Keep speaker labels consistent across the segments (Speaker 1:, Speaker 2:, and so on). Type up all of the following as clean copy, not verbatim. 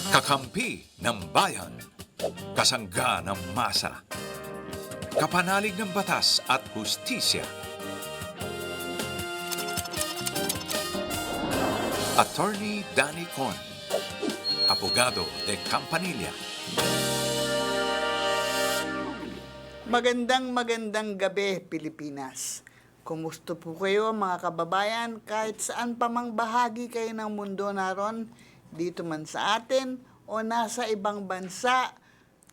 Speaker 1: Kakampi ng bayan. Kasangga ng masa. Kapanalig ng batas at hustisya. Attorney Danny Con. Abogado de Campanilla.
Speaker 2: Magandang gabi, Pilipinas. Kumusta po kayo mga kababayan kahit saan pa mang bahagi kayo ng mundo naron, dito man sa atin o nasa ibang bansa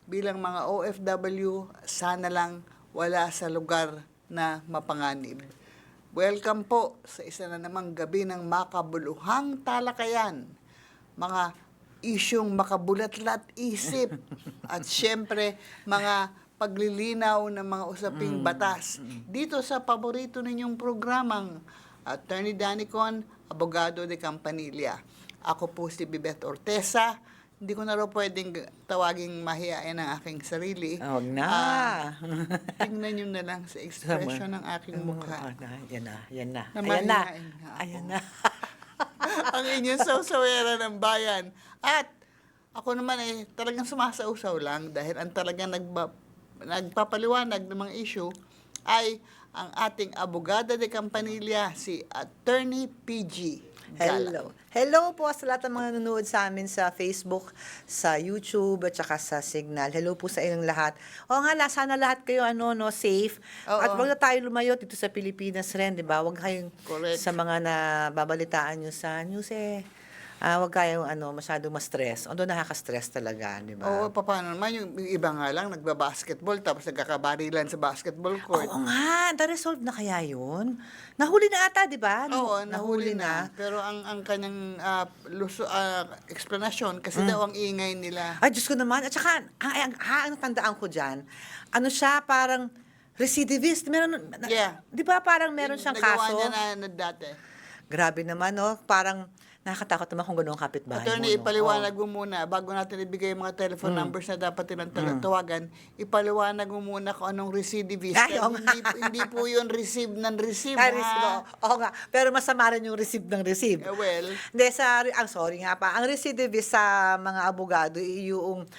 Speaker 2: bilang mga OFW, sana lang wala sa lugar na mapanganib. Welcome po sa isa na namang gabi ng makabuluhang talakayan, mga isyong makabulatlat isip at syempre mga paglilinaw ng mga usaping batas dito sa paborito ninyong programang Attorney Danny Con, Abogado de Campanilla. Ako po si Bibeth Ortesa. Hindi ko na raw pwedeng tawaging mahiyain ang aking sarili.
Speaker 3: Huwag na.
Speaker 2: Tingnan nyo na lang sa expression ng aking mukha.
Speaker 3: Yan na.
Speaker 2: Na
Speaker 3: Ayan na.
Speaker 2: mahihain nga ako.
Speaker 3: Ayan na.
Speaker 2: Ang inyong sawsawera ng bayan. At ako naman talagang sumasausaw lang dahil ang talagang nagpapaliwanag ng mga issue ay ang ating abogada de Campanilla, si Attorney PG Gala.
Speaker 3: Hello po sa lahat ng mga nanonood sa amin sa Facebook, sa YouTube, at saka sa Signal. Hello po sa inyong lahat. O nga, sana lahat kayo safe.
Speaker 2: Oo.
Speaker 3: At wag na tayo lumayo dito sa Pilipinas rin, di ba? Wag kayong
Speaker 2: Correct.
Speaker 3: sa mga nababalitaan nyo sa news wag kayong masyadong ma-stress. Although nakaka-stress talaga, di ba?
Speaker 2: Oo, paano naman yung iba nga lang nagbabasketball tapos nagkakabarilan sa basketball court.
Speaker 3: Oo nga, na-resolve na kaya yun? Nahuli na ata, di ba?
Speaker 2: Oo, nahuli na. Pero ang kanyang explanation, kasi daw ang ingay nila.
Speaker 3: Ay, Diyos ko naman. At saka, ang tandaan ko dyan, siya parang recidivist. Meron,
Speaker 2: Yeah.
Speaker 3: Di ba parang meron siyang
Speaker 2: Nagawa
Speaker 3: kaso?
Speaker 2: niya na dati.
Speaker 3: Grabe naman, Parang nakakatakot naman kung gano'ng kapitbahay
Speaker 2: Attorney,
Speaker 3: mo.
Speaker 2: ipaliwanag mo muna, bago natin ibigay yung mga telephone numbers na dapat tawagan, ipaliwanag mo muna kung anong recidivist.
Speaker 3: Ay, oo
Speaker 2: Hindi po yun receive ng receive,
Speaker 3: Ay,
Speaker 2: ha?
Speaker 3: Oo nga. Pero masama rin yung receive ng receive.
Speaker 2: Well,
Speaker 3: Hindi, sorry nga pa. Ang recidivist sa mga abogado, yung,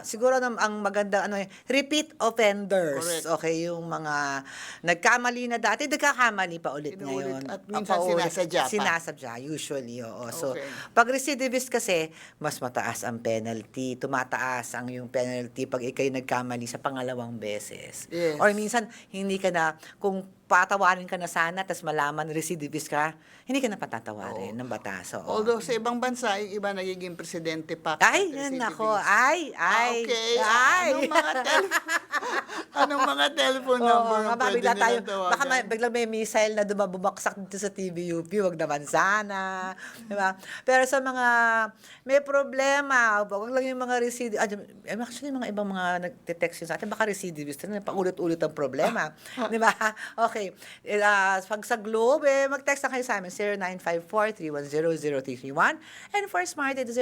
Speaker 3: siguro ang maganda, repeat offenders.
Speaker 2: Correct.
Speaker 3: Okay, yung mga nagkamali na dati, nagkakamali pa ulit
Speaker 2: Inuulit
Speaker 3: ngayon.
Speaker 2: at minsan
Speaker 3: Paulit.
Speaker 2: sinasadya pa.
Speaker 3: Sinasadya, usually, oo. So,
Speaker 2: Okay.
Speaker 3: pag recidivist kasi, mas mataas ang penalty. Tumataas ang yung penalty pag ikay nagkamali sa pangalawang beses.
Speaker 2: Yes.
Speaker 3: Or minsan, hindi ka na, kung patawarin ka na sana, tas malaman recidivist ka, hindi ka na patatawarin ng batas. Oo.
Speaker 2: although sa ibang bansa, yung iba nagiging presidente pa.
Speaker 3: Ay,
Speaker 2: kahit
Speaker 3: yan
Speaker 2: recidivist.
Speaker 3: ako. Ay.
Speaker 2: Okay.
Speaker 3: Ay.
Speaker 2: Anong mga telephone number ang pwede
Speaker 3: bigla tayo,
Speaker 2: nilang tawagan?
Speaker 3: baka biglang may missile na bumabaksak dito sa TVUP, wag naman sana. Diba? Pero sa mga may problema, wag lang yung mga actually, mga ibang mga nagte-text yun sa atin, baka recidivist na paulit-ulit ang problema. Di ba? Okay. Pag sa Globe, mag-text na kayo sa amin, 0954-310-0331. And for Smart, it's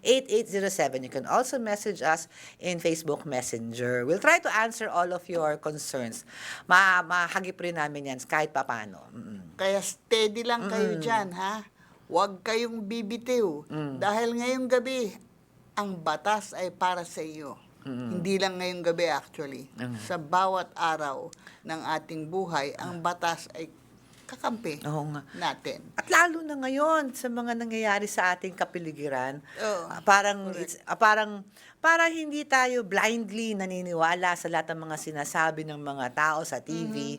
Speaker 3: 0961-770-8807. You can also message us in Facebook Messenger. We'll try to answer all of your concerns. Mahagip rin namin yan kahit papano.
Speaker 2: Kaya steady lang kayo dyan, ha? Huwag kayong bibitiw. Dahil ngayong gabi, ang batas ay para sa iyo. Hindi lang ngayong gabi actually. Sa bawat araw ng ating buhay, ang batas ay kakampi
Speaker 3: Oo nga.
Speaker 2: natin.
Speaker 3: At lalo na ngayon sa mga nangyayari sa ating kapiligiran,
Speaker 2: Oo.
Speaker 3: parang hindi tayo blindly naniniwala sa lahat ng mga sinasabi ng mga tao sa TV,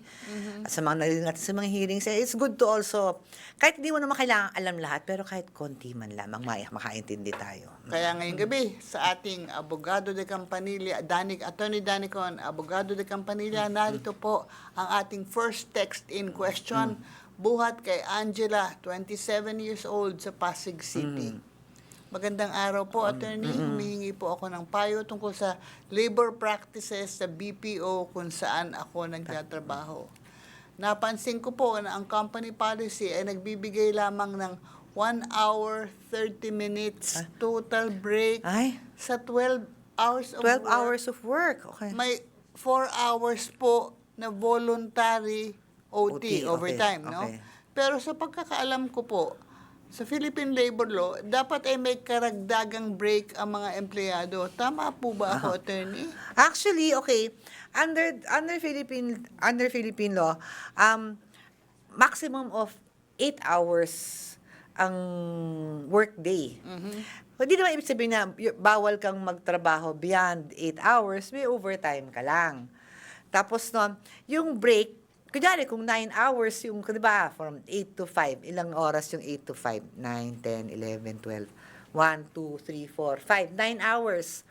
Speaker 3: at sa mga narinig natin sa mga hearings. It's good to also, kahit hindi mo naman kailangan alam lahat, pero kahit konti man lamang makaintindi tayo.
Speaker 2: Kaya ngayong gabi, sa ating Abogado de Campanilla, Attorney Danny Con, Abogado de Campanilla, narito po ang ating first text in question, buhat kay Angela, 27 years old, sa Pasig City. Magandang araw po, Attorney. Humihingi po ako ng payo tungkol sa labor practices sa BPO kung saan ako nagtatrabaho. Napansin ko po na ang company policy ay nagbibigay lamang ng 1 hour, 30 minutes total break
Speaker 3: Ay,
Speaker 2: sa 12 hours of
Speaker 3: 12
Speaker 2: work.
Speaker 3: hours of work. Okay.
Speaker 2: May 4 hours po na voluntary OT,
Speaker 3: OT, okay,
Speaker 2: overtime, no?
Speaker 3: okay.
Speaker 2: Pero sa pagkakaalam ko po, Sa Philippine Labor Law, dapat ay may karagdagang break ang mga empleyado. Tama po ba ako, attorney?
Speaker 3: Actually, okay, under Philippine law, maximum of 8 hours ang workday. Hindi naman ibig sabihin na bawal kang magtrabaho beyond 8 hours, may overtime ka lang. Tapos no, yung break, kunyari kung 9 hours yung, di ba, from 8 to 5, ilang oras yung 8 to 5? 9, 10, 11, 12, 1, 2, 3, 4, 5, 9 hours.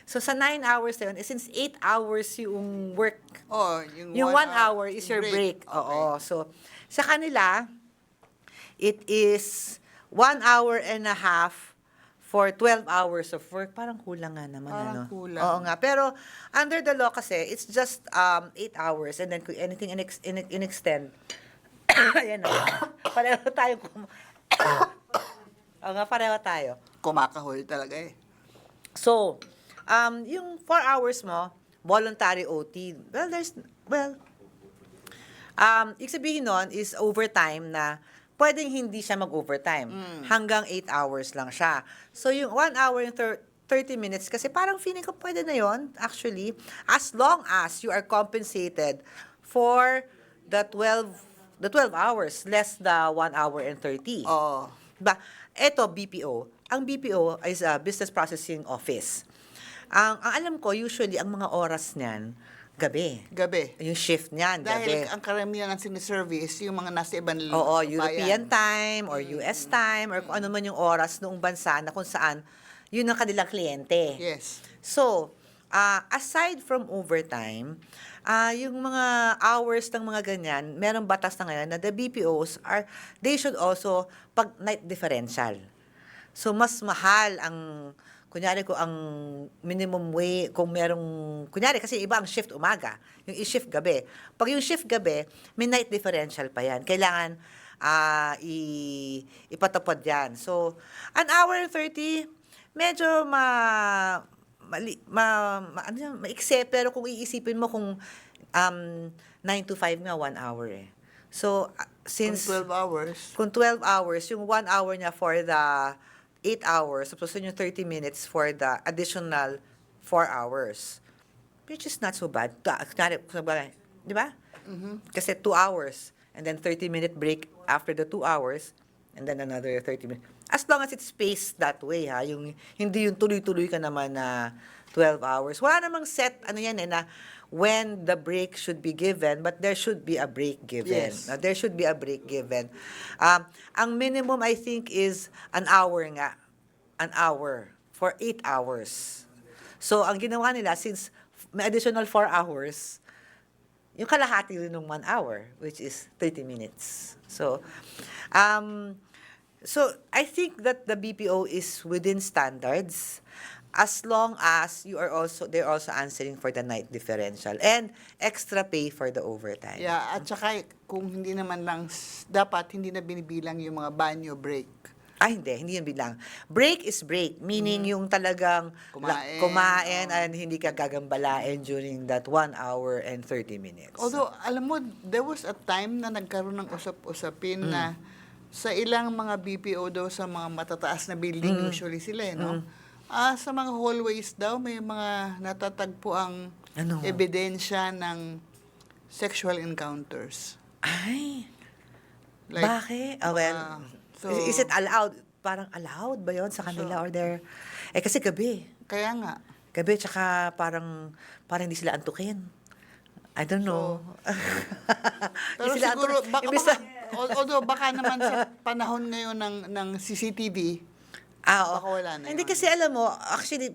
Speaker 3: So sa 9 hours na yun, since 8 hours yung work,
Speaker 2: Oh,
Speaker 3: yung 1 hour is your break.
Speaker 2: Okay.
Speaker 3: Oo. So sa kanila, it is 1 hour and a half for 12 hours of work. Parang kulang nga naman.
Speaker 2: Parang
Speaker 3: ano?
Speaker 2: kulang.
Speaker 3: Oo nga. Pero under the law kasi, it's just 8 hours and then kung anything in-extend, ayan na. Pareho tayo. Oo nga, pareho tayo.
Speaker 2: Kumakahol talaga eh.
Speaker 3: So, yung 4 hours mo, voluntary OT. Ibig sabihin nun is overtime na pwedeng hindi siya mag-overtime. Hanggang 8 hours lang siya. So, yung 1 hour and 30 minutes, kasi parang feeling ko pwede na yon actually, as long as you are compensated for the 12 hours, less the 1 hour and 30.
Speaker 2: Oo.
Speaker 3: Diba? Ito, BPO. Ang BPO is a Business Processing Office. Ang alam ko, usually, ang mga oras niyan, gabi.
Speaker 2: Gabi.
Speaker 3: Yung shift niyan,
Speaker 2: Dahil
Speaker 3: gabi.
Speaker 2: ang karamihan ng siniservice, yung mga nasa ibang
Speaker 3: Oo,
Speaker 2: bayan.
Speaker 3: European time or US time or kung ano man yung oras noong bansa na kung saan yun ang kanilang kliyente.
Speaker 2: Yes.
Speaker 3: So, aside from overtime, yung mga hours ng mga ganyan, merong batas na ngayon na the BPOs they should also pag night differential. So, mas mahal ang kunyari ko ang minimum wage, kung merong, kunyari kasi iba ang shift umaga, yung shift gabi. Pag yung shift gabi, may night differential pa yan. Kailangan ipatupad yan. So, an hour and 30, medyo maikse, pero kung iisipin mo kung 9 to 5 nga, 1 hour eh. So, since
Speaker 2: Kung 12 hours.
Speaker 3: kung 12 hours, yung 1 hour niya for the 8 hours, tapos yung 30 minutes for the additional 4 hours. Which is not so bad. Di ba? Kasi 2 hours, and then 30-minute break after the 2 hours, and then another 30 minutes. As long as it's spaced that way, ha? Hindi yung tuloy-tuloy ka naman na 12 hours. Wala namang set, na when the break should be given, but there should be a break given.
Speaker 2: Yes.
Speaker 3: There should be a break given. Ang minimum, I think, is an hour nga. An hour for 8 hours. So, ang ginawa nila, since may additional 4 hours, yung kalahati rin ng 1 hour, which is 30 minutes. So, I think that the BPO is within standards as long as they're also answering for the night differential and extra pay for the overtime.
Speaker 2: Yeah, at saka kung hindi naman lang, dapat hindi na binibilang yung mga banyo break.
Speaker 3: Hindi yan bilang. Break is break, meaning yung talagang kumain and hindi ka gagambalain during that 1 hour and 30 minutes.
Speaker 2: Although, alam mo, there was a time na nagkaroon ng usap-usapin na sa ilang mga BPO daw sa mga matataas na building, usually sila, no? Sa mga hallways daw, may mga natatagpo ang
Speaker 3: Ano?
Speaker 2: ebidensya ng sexual encounters.
Speaker 3: Ay,
Speaker 2: Like,
Speaker 3: bakit?
Speaker 2: so-
Speaker 3: Is it allowed? Parang allowed ba yon sa kanila or they're... kasi gabi.
Speaker 2: Kaya nga.
Speaker 3: Gabi, tsaka parang hindi sila antukin. I don't know.
Speaker 2: Pero
Speaker 3: Hindi sila
Speaker 2: siguro,
Speaker 3: antukin.
Speaker 2: baka,
Speaker 3: Imbis na-
Speaker 2: although baka naman sa panahon ngayon ng CCTV,
Speaker 3: Oo.
Speaker 2: baka wala na
Speaker 3: Hindi
Speaker 2: yun.
Speaker 3: kasi alam mo, actually,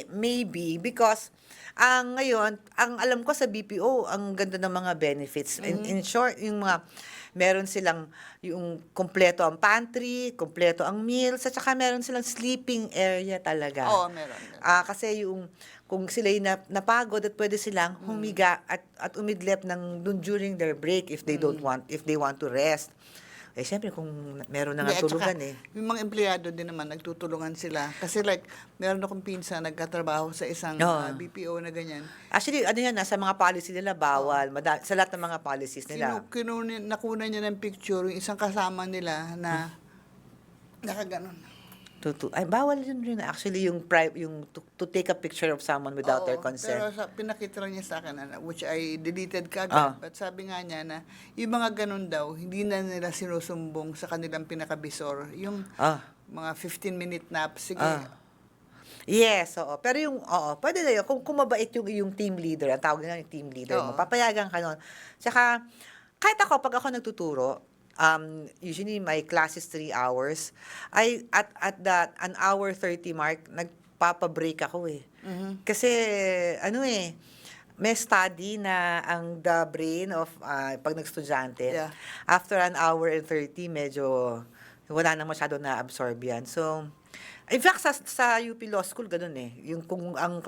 Speaker 3: maybe because ngayon, ang alam ko sa BPO, ang ganda ng mga benefits. In short, yung mga meron silang yung kompleto ang pantry, kompleto ang meals, at saka meron silang sleeping area talaga.
Speaker 2: Oo, meron.
Speaker 3: Kasi yung kung sila'y napagod at pwede silang humiga at umidlip during their break if they want to rest. Eh, syempre, kung meron na nga
Speaker 2: Hindi, at
Speaker 3: tulugan
Speaker 2: saka,
Speaker 3: eh.
Speaker 2: yung mga empleyado din naman, nagtutulungan sila. Kasi like, meron akong pinsan, nagkatrabaho sa isang
Speaker 3: Oo.
Speaker 2: BPO na ganyan.
Speaker 3: Actually, sa mga policy nila, bawal. Sa lahat ng mga policies nila.
Speaker 2: Nakunan niya ng picture yung isang kasama nila na Nakaganon.
Speaker 3: Ay, bawal yun actually yung to take a picture of someone without their
Speaker 2: Oo,
Speaker 3: consent.
Speaker 2: pero pinakita lang niya sa akin, which I deleted
Speaker 3: Ah.
Speaker 2: kagad. But sabi nga niya na, yung mga ganun daw, hindi na nila sinusumbong sa kanilang pinakabisor. Yung
Speaker 3: Ah.
Speaker 2: mga 15-minute nap, sige.
Speaker 3: Yes, oo. Pero pwede na yun. Kung mabait yung team leader, ang tawag nila yung team leader mo,
Speaker 2: Oo.
Speaker 3: papayagan ka nun. Tsaka, kahit ako, pag ako nagtuturo, usually my class is 3 hours, at that, an hour 30 mark, nagpapabreak ako eh. Kasi, may study na ang the brain of, pag nag-estudyante,
Speaker 2: Yeah.
Speaker 3: after an hour and 30, medyo wala na masyado na-absorb yan. So, in fact, sa UP Law School, ganun eh. Kung ang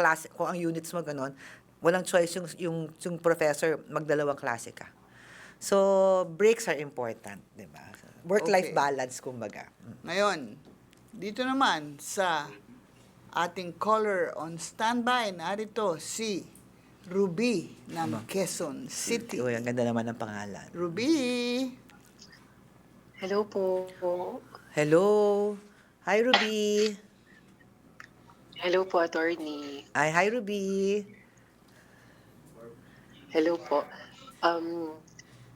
Speaker 3: units mo ganun, walang choice yung professor, magdalawang klase ka. So, breaks are important, di ba? Work-life
Speaker 2: Okay.
Speaker 3: balance, kumbaga.
Speaker 2: Ngayon, dito naman sa ating caller on standby, narito si Ruby ng Quezon City.
Speaker 3: Uy, ang ganda naman ng pangalan.
Speaker 2: Ruby!
Speaker 4: Hello po.
Speaker 3: Hello. Hi, Ruby.
Speaker 4: Hello po, attorney.
Speaker 3: Hi, Ruby.
Speaker 4: Hello po.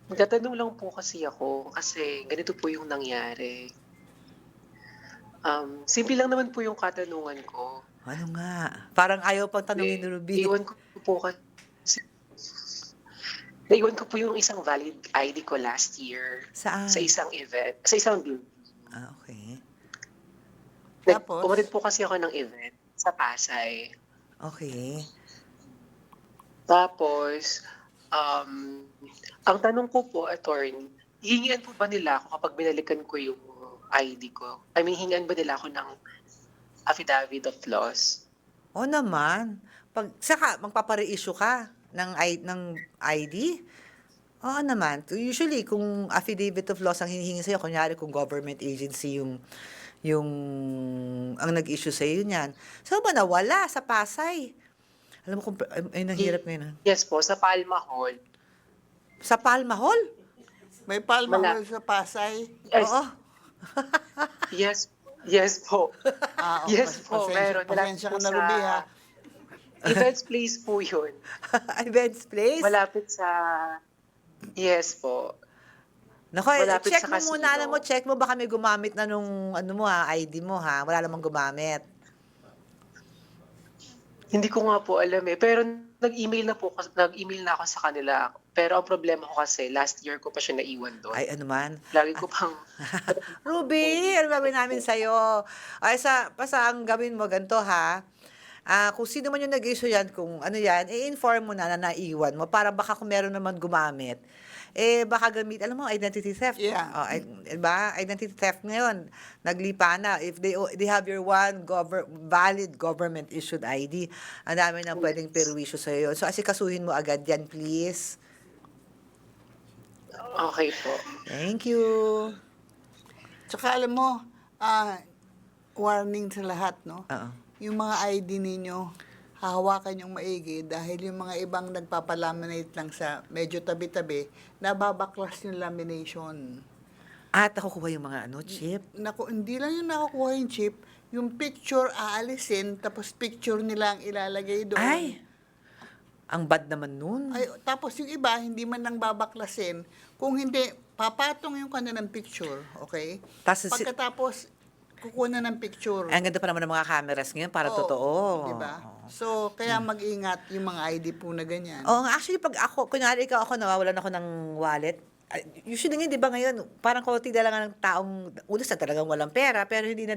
Speaker 4: Magtatanong lang po kasi ako kasi ganito po yung nangyari. Simple lang naman po yung katanungan ko.
Speaker 3: Ano nga? Parang ayaw pang tanungin ni Ruby.
Speaker 4: Naiwan ko po kasi naiwan ko po yung isang valid ID ko last year
Speaker 3: Saan?
Speaker 4: sa isang event, sa isang building.
Speaker 3: Okay.
Speaker 2: Tapos?
Speaker 4: Umatid po kasi ako ng event sa Pasay.
Speaker 3: Okay.
Speaker 4: Tapos, ang tanong ko po, attorney, hihingian po ba nila ako kapag binalikan ko yung ID ko? I mean, hihingian ba nila ako ng affidavit of loss?
Speaker 3: O naman. Saka, magpapare-issue ka ng ID? Oo naman. Usually, kung affidavit of loss ang hinihingi sa'yo, kunyari kung government agency ang nag-issue sa'yo niyan. Saan ba nawala? Sa Pasay. Alam mo kung, ay nahirap ngayon.
Speaker 4: Yes po, sa Palma Hall.
Speaker 3: Sa Palma Hall?
Speaker 2: May Palma
Speaker 4: Wala.
Speaker 2: Hall sa Pasay.
Speaker 4: Yes,
Speaker 3: Oo.
Speaker 4: yes po.
Speaker 2: Okay.
Speaker 4: Yes po, meron.
Speaker 2: Pasensya ka
Speaker 4: Malapit
Speaker 2: na,
Speaker 4: po
Speaker 2: Ruby,
Speaker 4: sa
Speaker 2: ha?
Speaker 4: Events Place po yun.
Speaker 3: Events place?
Speaker 4: Malapit sa... Yes po.
Speaker 3: Naku,
Speaker 4: Malapit
Speaker 3: check
Speaker 4: sa
Speaker 3: mo muna,
Speaker 4: casino.
Speaker 3: check mo baka may gumamit na nung ID mo ha. Wala namang gumamit.
Speaker 4: Hindi ko nga po alam eh. Pero nag-email na ako sa kanila. Pero ang problema ko kasi, last year ko pa siya naiwan doon.
Speaker 3: Ay, ano man.
Speaker 4: Lagi ko pang...
Speaker 3: Ruby, ano gagawin namin sa'yo? Ay, basta ang gawin mo ganito ha. Kung sino man yung nag-issue yan, kung ano yan, i-inform mo na naiwan mo para baka kung meron naman gumamit, baka gamit, alam mo, identity theft.
Speaker 2: Yeah.
Speaker 3: Diba? Identity theft ngayon, naglipa na. If they have your one valid government-issued ID, ang dami na pwedeng perwisyo sa'yo. So, asikasuhin mo agad yan, please.
Speaker 4: Okay po.
Speaker 3: Thank you.
Speaker 2: Tsaka alam mo, warning sa lahat, no?
Speaker 3: Oo.
Speaker 2: Yung mga ID ninyo, hahawakan yung maigi dahil yung mga ibang nagpapalaminate lang sa medyo tabi-tabi, nababaklas yung lamination.
Speaker 3: At nakukuha yung mga chip.
Speaker 2: Naku, hindi lang yung nakukuha yung chip, yung picture aalisin, tapos picture nila ang ilalagay doon.
Speaker 3: Ay! Ang bad naman nun.
Speaker 2: Ay, tapos yung iba, hindi man lang babaklasin. Kung hindi, papatong yung kanilang picture, okay?
Speaker 3: Tas-
Speaker 2: Pagkatapos, kukuha na ng picture.
Speaker 3: Ang ganda pa naman ng mga cameras ngayon para
Speaker 2: Oo,
Speaker 3: totoo.
Speaker 2: Diba? So, kaya mag-ingat yung mga ID po na ganyan.
Speaker 3: Oo, actually, pag ako, kunyari ako, nawawalan ako ng wallet, usually nga, di ba ngayon, parang konti na lang ng taong, ulit na talagang walang pera, pero hindi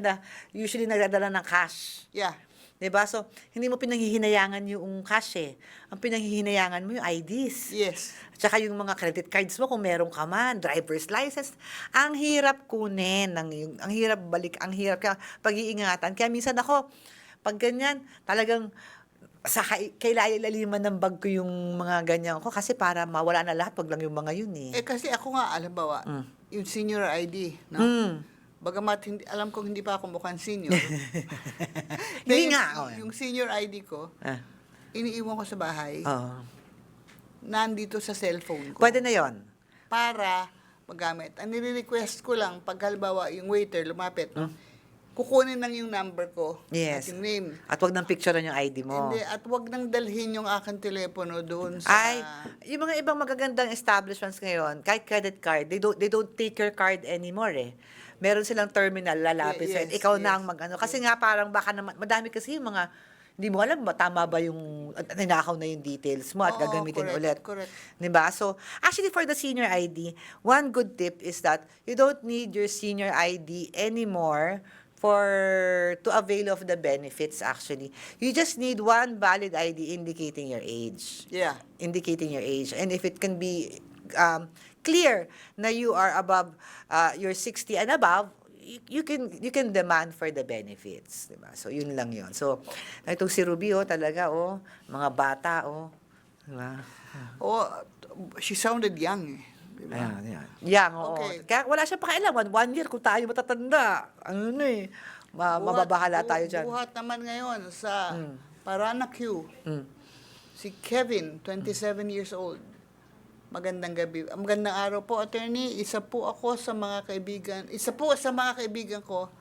Speaker 3: usually nagdadala ng cash.
Speaker 2: Yeah.
Speaker 3: Di ba? So, hindi mo pinanghihinayangan yung cash eh. Ang pinanghihinayangan mo yung IDs.
Speaker 2: Yes.
Speaker 3: Tsaka yung mga credit cards mo kung meron ka man, driver's license. Ang hirap kunin, ang hirap balik, ang hirap pag-iingatan. Kaya minsan ako, pag ganyan, talagang kailalaliman ng bag ko yung mga ganyan ko kasi para mawala na lahat pag lang yung mga yun eh.
Speaker 2: Kasi ako nga, alam ba, yung senior ID, no? Bagamat alam kong hindi pa ako mukhang senior.
Speaker 3: Hindi nga.
Speaker 2: Yung senior ID ko, iniiwan ko sa bahay.
Speaker 3: Oo.
Speaker 2: Nandito sa cellphone ko.
Speaker 3: Pwede na yon.
Speaker 2: Para magamit. Ang nire-request ko lang, pag halimbawa yung waiter lumapit, kukunin lang yung number ko at
Speaker 3: Yes.
Speaker 2: yung name.
Speaker 3: At wag nang picturean yung ID mo.
Speaker 2: Hindi, at wag nang dalhin yung aking telepono doon sa...
Speaker 3: Ay, yung mga ibang magagandang establishments ngayon, kahit credit card, they don't take your card anymore eh. Meron silang terminal, lalapit
Speaker 2: Yes,
Speaker 3: sa'yo. Ikaw na
Speaker 2: yes.
Speaker 3: ang mag-ano. Kasi nga parang baka naman, madami kasi yung mga, hindi mo alam ba, tama ba yung, ninakaw na yung details mo at
Speaker 2: Oo,
Speaker 3: gagamitin
Speaker 2: correct,
Speaker 3: ulit.
Speaker 2: correct.
Speaker 3: Diba? So, actually for the senior ID, one good tip is that you don't need your senior ID anymore to avail of the benefits actually. You just need one valid ID indicating your age.
Speaker 2: Yeah.
Speaker 3: Indicating your age. And if it can be clear na you are above, you're 60 and above, you can demand for the benefits, diba? So yun lang yun. So itong si Ruby talaga mga bata diba?
Speaker 2: Oh, she sounded young eh. Diba?
Speaker 3: Ayan. Yang, oo.
Speaker 2: Okay.
Speaker 3: Kaya wala siya pakialaman. 1 year kung tayo matatanda. Mababahala tayo dyan.
Speaker 2: Buhat naman ngayon sa Paranacue. Si Kevin, 27 years old. Magandang gabi. Magandang araw po, attorney. Isa po sa mga kaibigan ko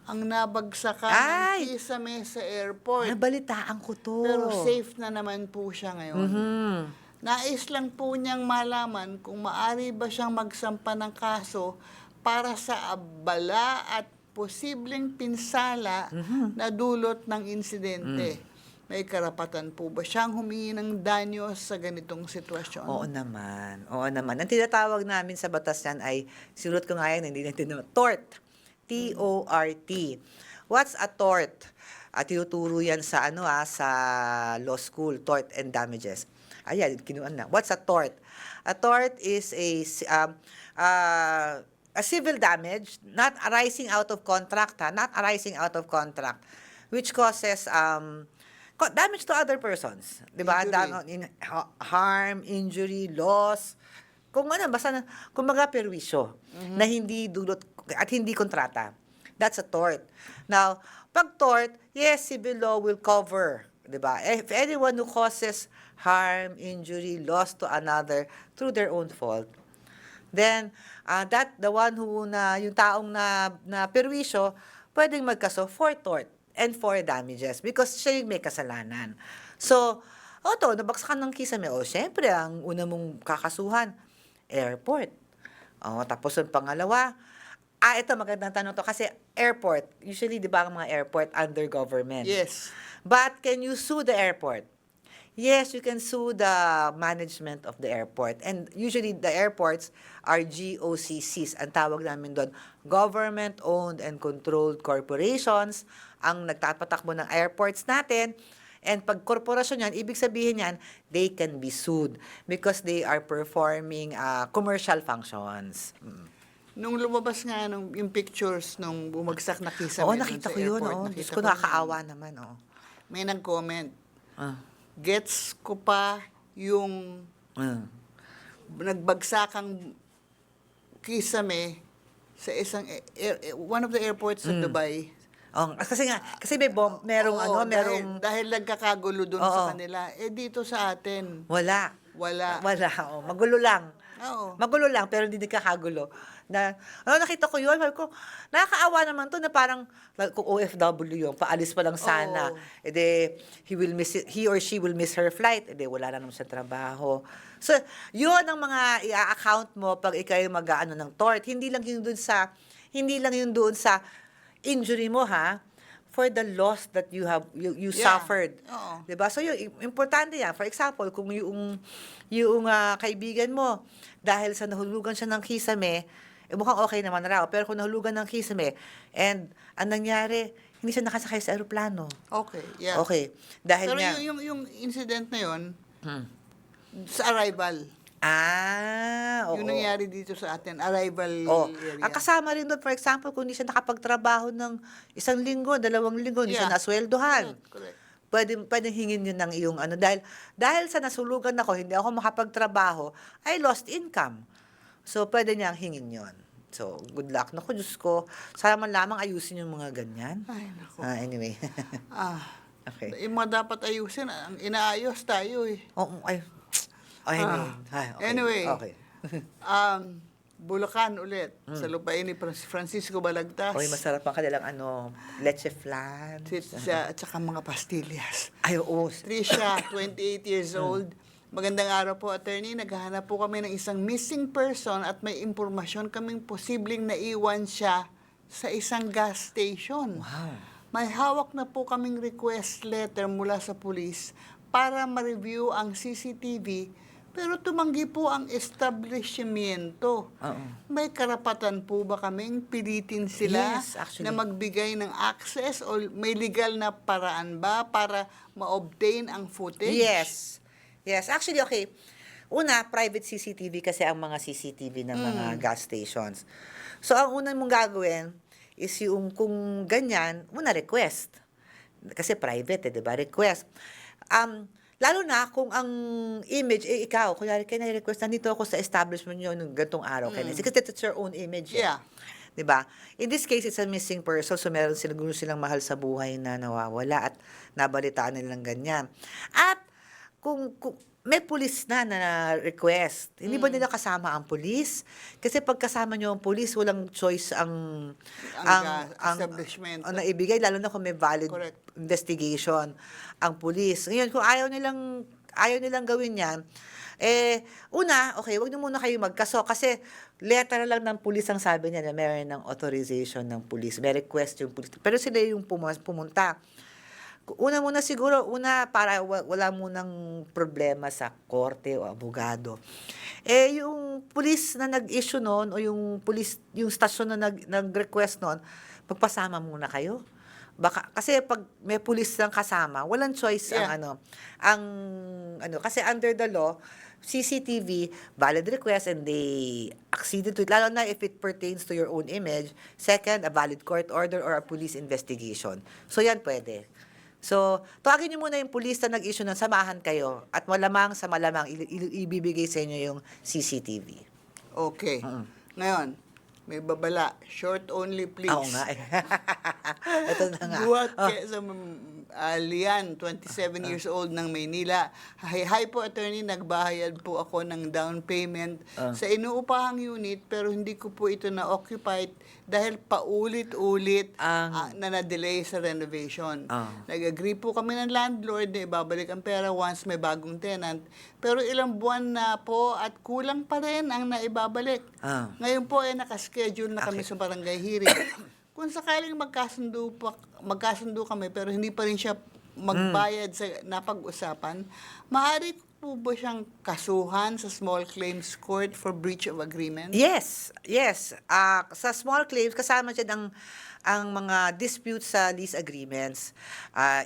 Speaker 2: ang nabagsakan
Speaker 3: Ay!
Speaker 2: ng kisame sa airport.
Speaker 3: Nabalitaan ko to.
Speaker 2: Pero safe na naman po siya ngayon.
Speaker 3: Mhm.
Speaker 2: Nais lang po niyang malaman kung maari ba siyang magsampa ng kaso para sa abala at posibleng pinsala na dulot ng insidente. May karapatan po ba siyang humingi ng danyo sa ganitong sitwasyon?
Speaker 3: Oo naman. Oo naman. Ang tinatawag namin sa batas yan ay, sinulat ko nga yan, hindi natin naman, tort. T-O-R-T. What's a tort? Tinuturo yan sa sa law school, tort and damages. Ayan, kinuan na. What's a tort? A tort is a civil damage not arising out of contract, which causes damage to other persons. Diba? Harm, injury, loss. Kung basta kumbaga perwisyo na hindi dulot at hindi kontrata. That's a tort. Now, pag tort, yes, civil law will cover. Diba? If anyone who causes harm, injury, loss to another through their own fault, then the one yung taong na perwisyo, pwedeng magkaso for tort and for damages because siya yung may kasalanan. So, nabagsakan ng kisame. Syempre, ang una mong kakasuhan, airport. Tapos yung pangalawa, ito magandang tanong to kasi airport, usually di ba ang mga airport under government?
Speaker 2: Yes.
Speaker 3: But can you sue the airport? Yes, you can sue the management of the airport. And usually the airports are GOCCs. Ang tawag namin doon, government-owned and controlled corporations ang nagtapatakbo ng airports natin. And pag korporasyon yan, ibig sabihin yan, they can be sued because they are performing commercial functions.
Speaker 2: Nung lumabas nga yung pictures nung bumagsak na kisame dun
Speaker 3: Nakita
Speaker 2: sa
Speaker 3: ko yun.
Speaker 2: airport,
Speaker 3: Diyos
Speaker 2: nakita
Speaker 3: ko,
Speaker 2: ko
Speaker 3: nakakaawa naman.
Speaker 2: may nag-comment.
Speaker 3: Ah.
Speaker 2: Gets ko pa yung nagbagsakang kisame sa isang one of the airports sa Dubai.
Speaker 3: Kasi may bomb, merong
Speaker 2: Oo,
Speaker 3: merong
Speaker 2: dahil nagkakagulo doon
Speaker 3: Oo.
Speaker 2: sa kanila. Dito sa atin,
Speaker 3: wala.
Speaker 2: wala.
Speaker 3: Magulo lang.
Speaker 2: Oo.
Speaker 3: Magulo lang, pero hindi nagkakagulo. Nakita ko yun, sabi ko, nakakaawa naman to na parang, kung OFW yun, paalis pa lang sana.
Speaker 2: Oo.
Speaker 3: He or she will miss her flight. Wala na naman sa trabaho. So, yun ang mga i-account mo pag ikaw mag-ano ng tort. Hindi lang yun doon sa injury mo, for the loss that you
Speaker 2: Yeah.
Speaker 3: suffered.
Speaker 2: Oo.
Speaker 3: 'Di ba? So yung importante yan. For example, kung yung kaibigan mo dahil sa nahulugan siya ng kisame, mukhang okay naman raw. Pero kung nahulugan ng kisame and ang nangyari, hindi siya nakasakay sa eroplano.
Speaker 2: Okay, yeah.
Speaker 3: Okay. Dahil
Speaker 2: Pero
Speaker 3: nga
Speaker 2: yung incident na yun, sa arrival.
Speaker 3: oo.
Speaker 2: Yung nangyari dito sa atin, arrival area.
Speaker 3: Ang kasama rin doon, for example, kung hindi siya nakapagtrabaho ng 1 linggo, 2 linggo, hindi siya
Speaker 2: Yeah.
Speaker 3: nasweldohan.
Speaker 2: Correct.
Speaker 3: Pwedeng hingin yun ng iyong dahil sa nasulugan ako, hindi ako makapagtrabaho, I lost income. So, pwede niyang hingin yun. So, good luck. Naku, Diyos ko, sana man lamang ayusin yung mga ganyan.
Speaker 2: Ay, naku.
Speaker 3: Anyway. Okay.
Speaker 2: Yung mga dapat ayusin, ang inaayos tayo eh.
Speaker 3: Okay.
Speaker 2: Anyway. Bulacan ulit, sa lupain ni Francisco Balagtas.
Speaker 3: Oy, masarap ang kanilang leche flan.
Speaker 2: At saka mga pastillas.
Speaker 3: Ay, oo.
Speaker 2: Trisha, 28 years old. Magandang araw po, attorney. Naghahanap po kami ng isang missing person at may impormasyon kaming posibleng naiwan siya sa isang gas station.
Speaker 3: Wow.
Speaker 2: May hawak na po kaming request letter mula sa pulis para ma-review ang CCTV, pero tumanggi po ang establishmento.
Speaker 3: Oo.
Speaker 2: May karapatan po ba kaming pilitin sila
Speaker 3: Yes, actually.
Speaker 2: na magbigay ng access o may legal na paraan ba para ma-obtain ang footage?
Speaker 3: Yes. Yes. Actually, okay. Una, private CCTV kasi ang mga CCTV ng mga gas stations. So, ang una mong gagawin is yung kung ganyan, una request. Kasi private, di ba? Request. Lalo na kung ang image, ikaw, kunyari, kaya na-request, nandito ako sa establishment nyo ng gantong araw. Kasi it's your own image.
Speaker 2: Yeah.
Speaker 3: Diba? In this case, it's a missing person, so meron silang mahal sa buhay na nawawala at nabalitaan nilang ganyan. At kung may pulis na request, hindi ba nila kasama ang pulis? Kasi pag kasama nyo ang pulis, walang choice ang
Speaker 2: establishment.
Speaker 3: ang naibigay, lalo na kung may valid
Speaker 2: Correct.
Speaker 3: investigation ang pulis. Ngayon, kung ayaw nilang gawin yan, una, okay, wag niyo muna kayo magkaso kasi letter lang ng pulis ang sabi niya na meron ng authorization ng pulis, may request yung pulis. Pero sila yung pumunta. Una siguro, para wala munang problema sa korte o abogado. Yung pulis na nag-issue noon o yung pulis, yung stasyon na nag-request noon, magpasama muna kayo. Baka, kasi pag may pulis lang kasama, walang choice
Speaker 2: Yeah.
Speaker 3: kasi under the law, CCTV, valid request and they acceded to it, lalo na if it pertains to your own image. Second, a valid court order or a police investigation. So yan pwede. So, tawagin niyo muna yung pulis na nag-issue ng samahan kayo at malamang ibibigay sa inyo yung CCTV.
Speaker 2: Okay. Ngayon, may babala. Short only, please.
Speaker 3: Oo nga. Ito na nga.
Speaker 2: Buhat sa Lian, 27 years old ng Maynila. Hi po, attorney. Nagbahayad po ako ng down payment sa inuupahang unit pero hindi ko po ito na-occupied dahil paulit-ulit na-delay sa renovation. Nag-agree po kami ng landlord na ibabalik ang pera once may bagong tenant. Pero ilang buwan na po at kulang pa rin ang naibabalik. Ngayon po nakaschedule na kami sa barangay hearing. Kung sakaling magkasundo kami pero hindi pa rin siya magbayad sa napag-usapan, maaari po ba siyang kasuhan sa small claims court for breach of agreement?
Speaker 3: Yes. Sa small claims, kasama dyan ang mga disputes sa lease agreements.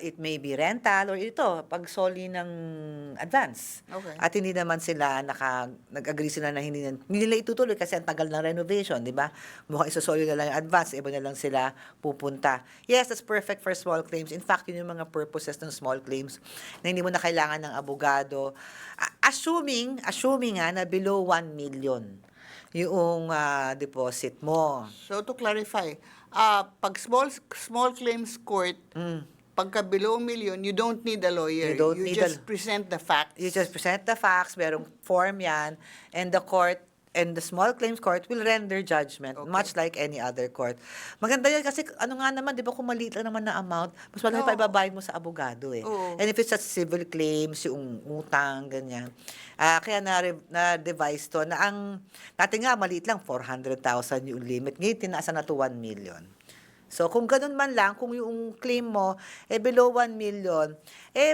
Speaker 3: It may be rental or ito, pagsoli ng advance.
Speaker 2: Okay.
Speaker 3: At hindi naman sila nag-agree sila na hindi nila itutuloy kasi ang tagal ng renovation, di ba? Mukhang isosoli na lang yung advance, iba na lang sila pupunta. Yes, that's perfect for small claims. In fact, yun yung mga purposes ng small claims na hindi mo na kailangan ng abogado. Assuming na below 1 million yung deposit mo.
Speaker 2: So to clarify, pag small claims court, pagka below million, you don't need a lawyer. You just present the facts.
Speaker 3: You just present the facts, merong form yan, and the court and the small claims court will render judgment, much like any other court. Maganda yun kasi nga naman, di ba kung maliit lang naman na amount, mas malaki pa ibabayad mo sa abogado eh.
Speaker 2: Oo.
Speaker 3: And if it's a civil claims, yung utang, ganyan. Kaya na-devise to na natin nga maliit lang, 400,000 yung limit. Ngayon, tinaasan na to 1 million. So, kung ganun man lang, kung yung claim mo below 1 million,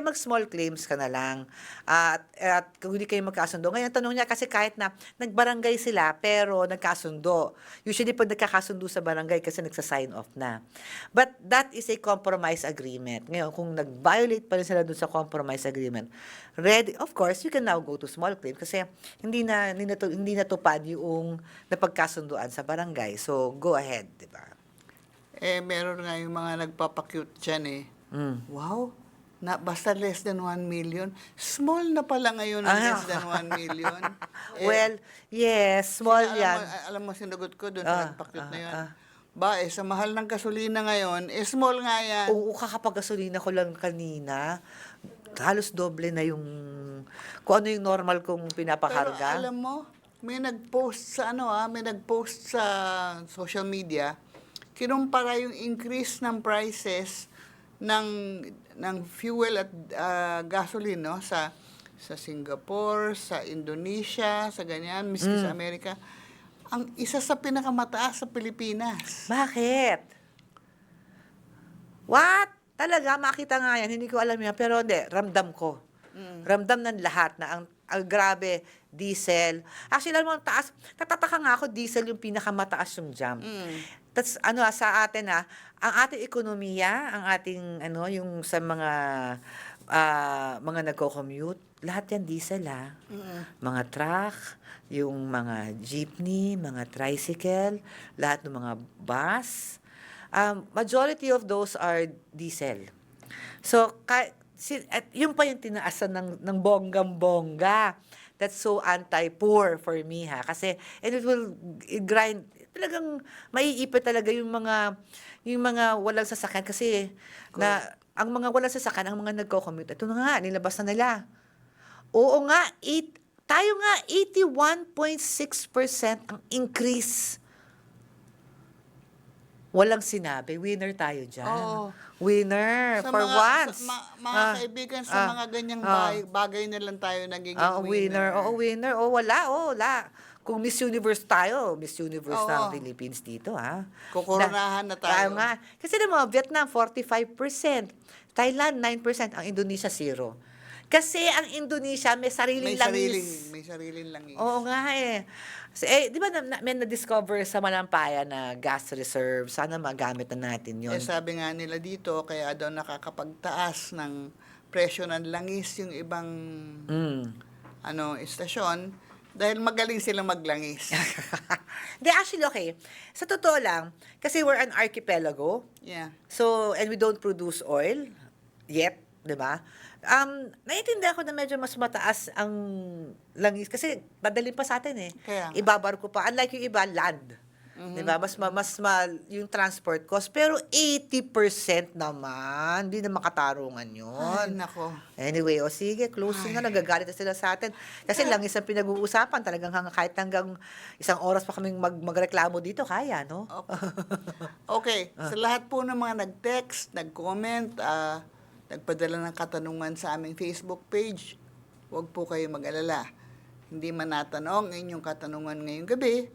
Speaker 3: mag-small claims ka na lang. At kung hindi kayo magkasundo. Ngayon, tanong niya, kasi kahit na nagbarangay sila, pero nagkasundo. Usually, pag nagkakasundo sa barangay, kasi nagsa-sign off na. But that is a compromise agreement. Ngayon, kung nag-violate pa rin sila dun sa compromise agreement, of course, you can now go to small claim kasi hindi natupad yung napagkasunduan sa barangay. So, go ahead, di ba?
Speaker 2: Meron nga yung mga nagpapakute dyan Wow, basta less than 1 million. Small na pala ngayon ang less than 1 million.
Speaker 3: Well, yes, small yan.
Speaker 2: Alam mo, sinagot ko doon sa nagpakute na yun. Sa mahal ng gasolina ngayon, small nga yan.
Speaker 3: Oo, kakapag-gasolina ko lang kanina. Halos doble na yung kung ano yung normal kong
Speaker 2: Pero
Speaker 3: pinapakarga.
Speaker 2: alam mo, may nag-post sa social media, kinumpara yung increase ng prices ng fuel at gasoline, no, sa Singapore, sa Indonesia, sa ganyan, miski sa Amerika. Ang isa sa pinakamataas sa Pilipinas.
Speaker 3: Bakit? What? Talaga, makita nga yan. Hindi ko alam yan. Pero hindi, ramdam ko. Ramdam ng lahat na ang grabe, diesel. Actually, alam mo, ang taas. Natataka nga ako, diesel yung pinakamataas yung jam. That's, sa atin ang ating ekonomiya, ang ating, yung sa mga nagko-commute, lahat yan diesel, Mga truck, yung mga jeepney, mga tricycle, lahat ng mga bus. Majority of those are diesel. So, at yun pa yung tinaasan ng bonggang-bongga. That's so anti-poor for me, Kasi, and it grind, talagang maiipit talaga yung mga walang sasakyan. Kasi, ang mga walang sasakyan, ang mga nagko-commute, ito na nga, nilabas na nila. Oo nga, tayo nga, 81.6% ang increase. Walang sinabi. Winner tayo dyan.
Speaker 2: Oo.
Speaker 3: Winner. For once.
Speaker 2: Mga kaibigan, sa mga ganyang bagay na lang tayo nagiging
Speaker 3: winner. Oo, winner. Wala. Kung Miss Universe tayo, Miss Universe
Speaker 2: Oo.
Speaker 3: ng Philippines dito,
Speaker 2: Kukoronahan na tayo.
Speaker 3: Nga. Kasi naman, Vietnam, 45%. Thailand, 9%. Ang Indonesia, 0. Kasi ang Indonesia, may sariling langis.
Speaker 2: May sariling langis.
Speaker 3: Oo nga di ba may na-discover sa Malampaya na gas reserve? Sana magamit na natin yun.
Speaker 2: Sabi nga nila dito, kaya daw nakakapagtaas ng presyo ng langis yung ibang istasyon dahil magaling silang maglangis.
Speaker 3: Actually, okay. Sa totoo lang, kasi we're an archipelago.
Speaker 2: Yeah.
Speaker 3: So, and we don't produce oil yet, di ba? Naiintindihan ko na medyo mas mataas ang langis kasi madaling pa sa atin
Speaker 2: Kaya nga.
Speaker 3: Ibabarko pa. Unlike yung iba, land. Di ba? Mas yung transport cost. Pero 80% naman. Hindi na makatarungan yun.
Speaker 2: Ay, nako.
Speaker 3: Anyway, sige, closing na. Nagagalit na sila sa atin. Kasi langis ang pinag-uusapan. Talagang kahit hanggang 1 oras pa kaming magreklamo dito, kaya, no?
Speaker 2: Okay. Sa lahat po ng mga nag-text, nag-comment, nagpadala ng katanungan sa aming Facebook page, huwag po kayo mag-alala. Hindi man natanong inyong katanungan ngayong gabi,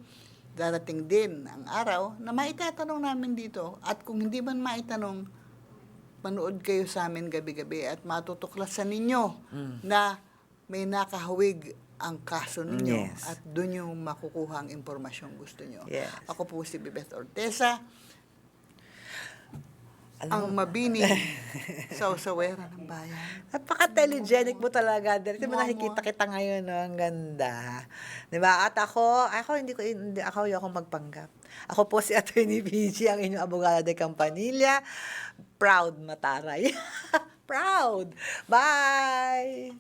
Speaker 2: darating din ang araw na maitatanong namin dito. At kung hindi man maitanong, manood kayo sa amin gabi-gabi at matutuklasan ninyo na may nakahawig ang kaso ninyo.
Speaker 3: Yes.
Speaker 2: At doon yung makukuha ang impormasyong gusto nyo.
Speaker 3: Yes.
Speaker 2: Ako po si Bebeth Ortesa, ang
Speaker 3: Alam mo,
Speaker 2: mabini sausawera ng bayan.
Speaker 3: napaka-telegenic mo talaga. Dito mo
Speaker 2: Mama.
Speaker 3: nakikita kita ngayon, no? Ang ganda. Di ba? At ako ayoko magpanggap. Ako po si Atty. PG, ang inyong abogada de Campanilla. Proud mataray. Proud. Bye!